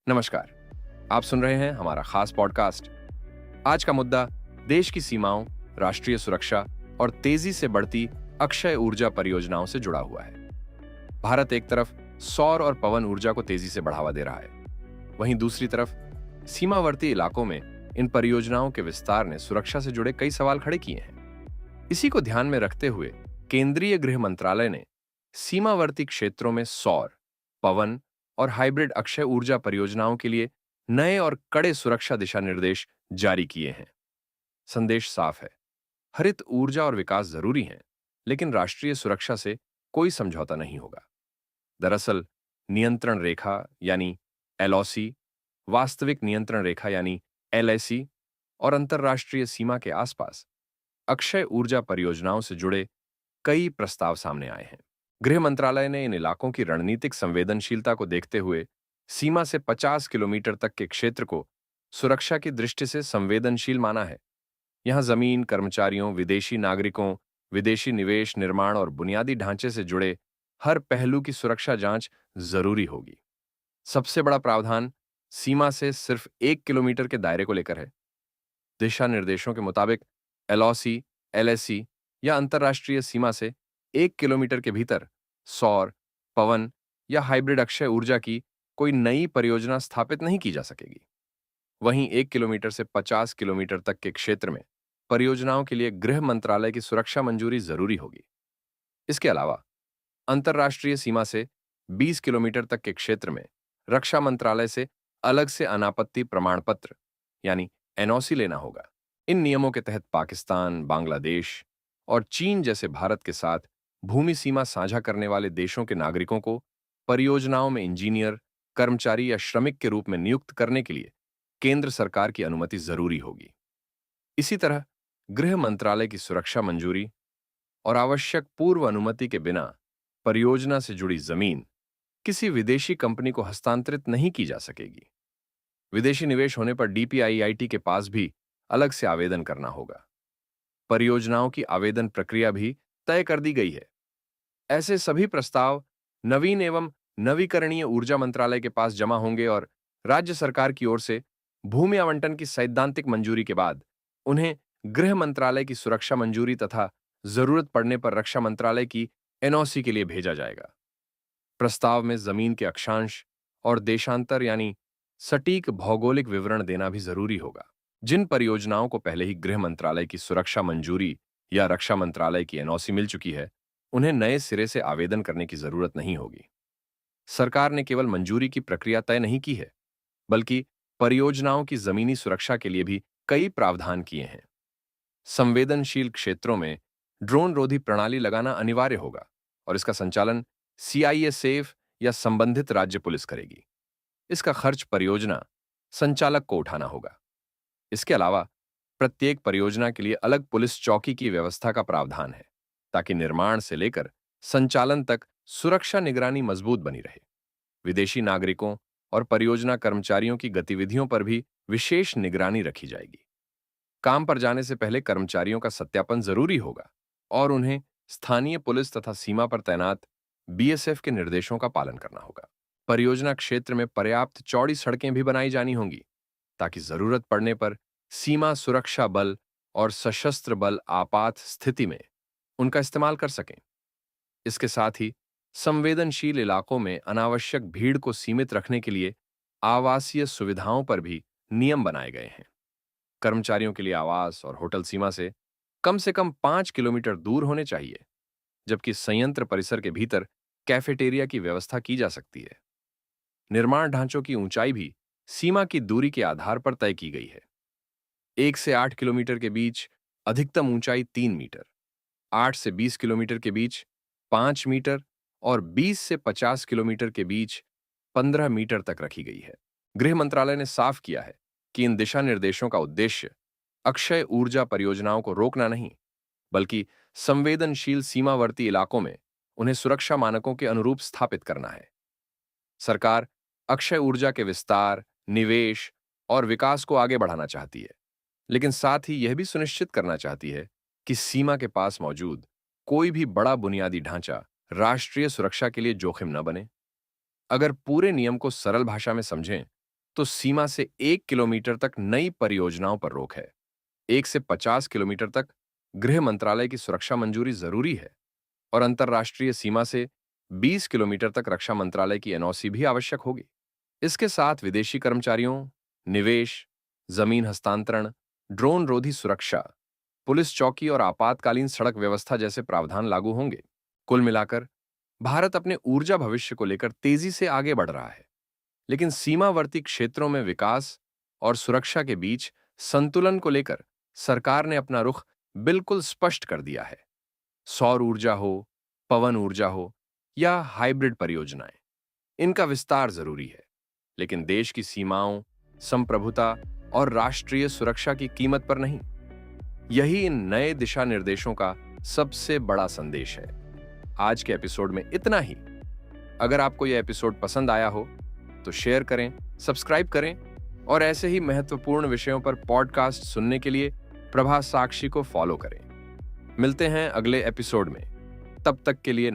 नमस्कार। आप सुन रहे हैं हमारा खास पॉडकास्ट। आज का मुद्दा देश की सीमाओं, राष्ट्रीय सुरक्षा और तेजी से बढ़ती अक्षय ऊर्जा परियोजनाओं से जुड़ा हुआ है। भारत एक तरफ सौर और पवन ऊर्जा को तेजी से बढ़ावा दे रहा है, वहीं दूसरी तरफ सीमावर्ती इलाकों में इन परियोजनाओं के विस्तार ने सुरक्षा से जुड़े कई सवाल खड़े किए हैं। इसी को ध्यान में रखते हुए केंद्रीय गृह मंत्रालय ने सीमावर्ती क्षेत्रों में सौर, पवन और हाइब्रिड अक्षय ऊर्जा परियोजनाओं के लिए नए और कड़े सुरक्षा दिशा निर्देश जारी किए हैं। संदेश साफ है, हरित ऊर्जा और विकास जरूरी हैं, लेकिन राष्ट्रीय सुरक्षा से कोई समझौता नहीं होगा। दरअसल नियंत्रण रेखा यानी एलओसी, वास्तविक नियंत्रण रेखा यानी एलएसी और अंतर्राष्ट्रीय सीमा के आसपास अक्षय ऊर्जा परियोजनाओं से जुड़े कई प्रस्ताव सामने आए हैं। गृह मंत्रालय ने इन इलाकों की रणनीतिक संवेदनशीलता को देखते हुए सीमा से 50 किलोमीटर तक के क्षेत्र को सुरक्षा की दृष्टि से संवेदनशील माना है। यहां जमीन, कर्मचारियों, विदेशी नागरिकों, विदेशी निवेश, निर्माण और बुनियादी ढांचे से जुड़े हर पहलू की सुरक्षा जांच जरूरी होगी। सबसे बड़ा प्रावधान सीमा से सिर्फ 1 किलोमीटर के दायरे को लेकर है। दिशा निर्देशों के मुताबिक एलओसी, एलएसी या अंतर्राष्ट्रीय सीमा से 1 किलोमीटर के भीतर सौर, पवन या हाइब्रिड अक्षय ऊर्जा की कोई नई परियोजना स्थापित नहीं की जा सकेगी। वहीं 1 किलोमीटर से 50 किलोमीटर तक के क्षेत्र में परियोजनाओं के लिए गृह मंत्रालय की सुरक्षा मंजूरी जरूरी होगी। इसके अलावा अंतर्राष्ट्रीय सीमा से 20 किलोमीटर तक के क्षेत्र में रक्षा मंत्रालय से अलग से अनापत्ति प्रमाण पत्र यानी एनओसी लेना होगा। इन नियमों के तहत पाकिस्तान, बांग्लादेश और चीन जैसे भारत के साथ भूमि सीमा साझा करने वाले देशों के नागरिकों को परियोजनाओं में इंजीनियर, कर्मचारी या श्रमिक के रूप में नियुक्त करने के लिए केंद्र सरकार की अनुमति जरूरी होगी। इसी तरह गृह मंत्रालय की सुरक्षा मंजूरी और आवश्यक पूर्व अनुमति के बिना परियोजना से जुड़ी जमीन किसी विदेशी कंपनी को हस्तांतरित नहीं की जा सकेगी। विदेशी निवेश होने पर डीपीआईआईटी के पास भी अलग से आवेदन करना होगा। परियोजनाओं की आवेदन प्रक्रिया भी तय कर दी गई है। ऐसे सभी प्रस्ताव नवीन एवं नवीकरणीय ऊर्जा मंत्रालय के पास जमा होंगे और राज्य सरकार की ओर से भूमि आवंटन की सैद्धांतिक मंजूरी के बाद उन्हें गृह मंत्रालय की सुरक्षा मंजूरी तथा जरूरत पड़ने पर रक्षा मंत्रालय की एनओसी के लिए भेजा जाएगा। प्रस्ताव में जमीन के अक्षांश और देशांतर यानी सटीक भौगोलिक विवरण देना भी जरूरी होगा। जिन परियोजनाओं को पहले ही गृह मंत्रालय की सुरक्षा मंजूरी या रक्षा मंत्रालय की एनओसी मिल चुकी है, उन्हें नए सिरे से आवेदन करने की जरूरत नहीं होगी। सरकार ने केवल मंजूरी की प्रक्रिया तय नहीं की है, बल्कि परियोजनाओं की जमीनी सुरक्षा के लिए भी कई प्रावधान किए हैं। संवेदनशील क्षेत्रों में ड्रोन रोधी प्रणाली लगाना अनिवार्य होगा और इसका संचालन सीआईएसएफ या संबंधित राज्य पुलिस करेगी। इसका खर्च परियोजना संचालक को उठाना होगा। इसके अलावा प्रत्येक परियोजना के लिए अलग पुलिस चौकी की व्यवस्था का प्रावधान है, ताकि निर्माण से लेकर संचालन तक सुरक्षा निगरानी मजबूत बनी रहे। विदेशी नागरिकों और परियोजना कर्मचारियों की गतिविधियों पर भी विशेष निगरानी रखी जाएगी। काम पर जाने से पहले कर्मचारियों का सत्यापन जरूरी होगा और उन्हें स्थानीय पुलिस तथा सीमा पर तैनात बीएसएफ के निर्देशों का पालन करना होगा। परियोजना क्षेत्र में पर्याप्त चौड़ी सड़कें भी बनाई जानी होंगी, ताकि जरूरत पड़ने पर सीमा सुरक्षा बल और सशस्त्र बल आपात स्थिति में उनका इस्तेमाल कर सकें। इसके साथ ही संवेदनशील इलाकों में अनावश्यक भीड़ को सीमित रखने के लिए आवासीय सुविधाओं पर भी नियम बनाए गए हैं। कर्मचारियों के लिए आवास और होटल सीमा से कम 5 किलोमीटर दूर होने चाहिए, जबकि संयंत्र परिसर के भीतर कैफेटेरिया की व्यवस्था की जा सकती है। निर्माण ढांचों की ऊंचाई भी सीमा की दूरी के आधार पर तय की गई है। 1 से 8 किलोमीटर के बीच अधिकतम ऊंचाई 3 मीटर, 8 से 20 किलोमीटर के बीच 5 मीटर और 20 से 50 किलोमीटर के बीच 15 मीटर तक रखी गई है। गृह मंत्रालय ने साफ किया है कि इन दिशा निर्देशों का उद्देश्य अक्षय ऊर्जा परियोजनाओं को रोकना नहीं, बल्कि संवेदनशील सीमावर्ती इलाकों में उन्हें सुरक्षा मानकों के अनुरूप स्थापित करना है। सरकार अक्षय ऊर्जा के विस्तार, निवेश और विकास को आगे बढ़ाना चाहती है, लेकिन साथ ही यह भी सुनिश्चित करना चाहती है कि सीमा के पास मौजूद कोई भी बड़ा बुनियादी ढांचा राष्ट्रीय सुरक्षा के लिए जोखिम न बने। अगर पूरे नियम को सरल भाषा में समझें, तो सीमा से 1 किलोमीटर तक नई परियोजनाओं पर रोक है। 1 से 50 किलोमीटर तक गृह मंत्रालय की सुरक्षा मंजूरी जरूरी है और अंतर्राष्ट्रीय सीमा से 20 किलोमीटर तक रक्षा मंत्रालय की एनओसी भी आवश्यक होगी। इसके साथ विदेशी कर्मचारियों, निवेश, जमीन हस्तांतरण, ड्रोन रोधी सुरक्षा, पुलिस चौकी और आपातकालीन सड़क व्यवस्था जैसे प्रावधान लागू होंगे। कुल मिलाकर भारत अपने ऊर्जा भविष्य को लेकर तेजी से आगे बढ़ रहा है, लेकिन सीमावर्ती क्षेत्रों में विकास और सुरक्षा के बीच संतुलन को लेकर सरकार ने अपना रुख बिल्कुल स्पष्ट कर दिया है। सौर ऊर्जा हो, पवन ऊर्जा हो या हाइब्रिड परियोजनाएं, इनका विस्तार जरूरी है, लेकिन देश की सीमाओं, संप्रभुता और राष्ट्रीय सुरक्षा की कीमत पर नहीं। यही इन नए दिशा निर्देशों का सबसे बड़ा संदेश है। आज के एपिसोड में इतना ही। अगर आपको यह एपिसोड पसंद आया हो तो शेयर करें, सब्सक्राइब करें और ऐसे ही महत्वपूर्ण विषयों पर पॉडकास्ट सुनने के लिए प्रभा साक्षी को फॉलो करें। मिलते हैं अगले एपिसोड में। तब तक के लिए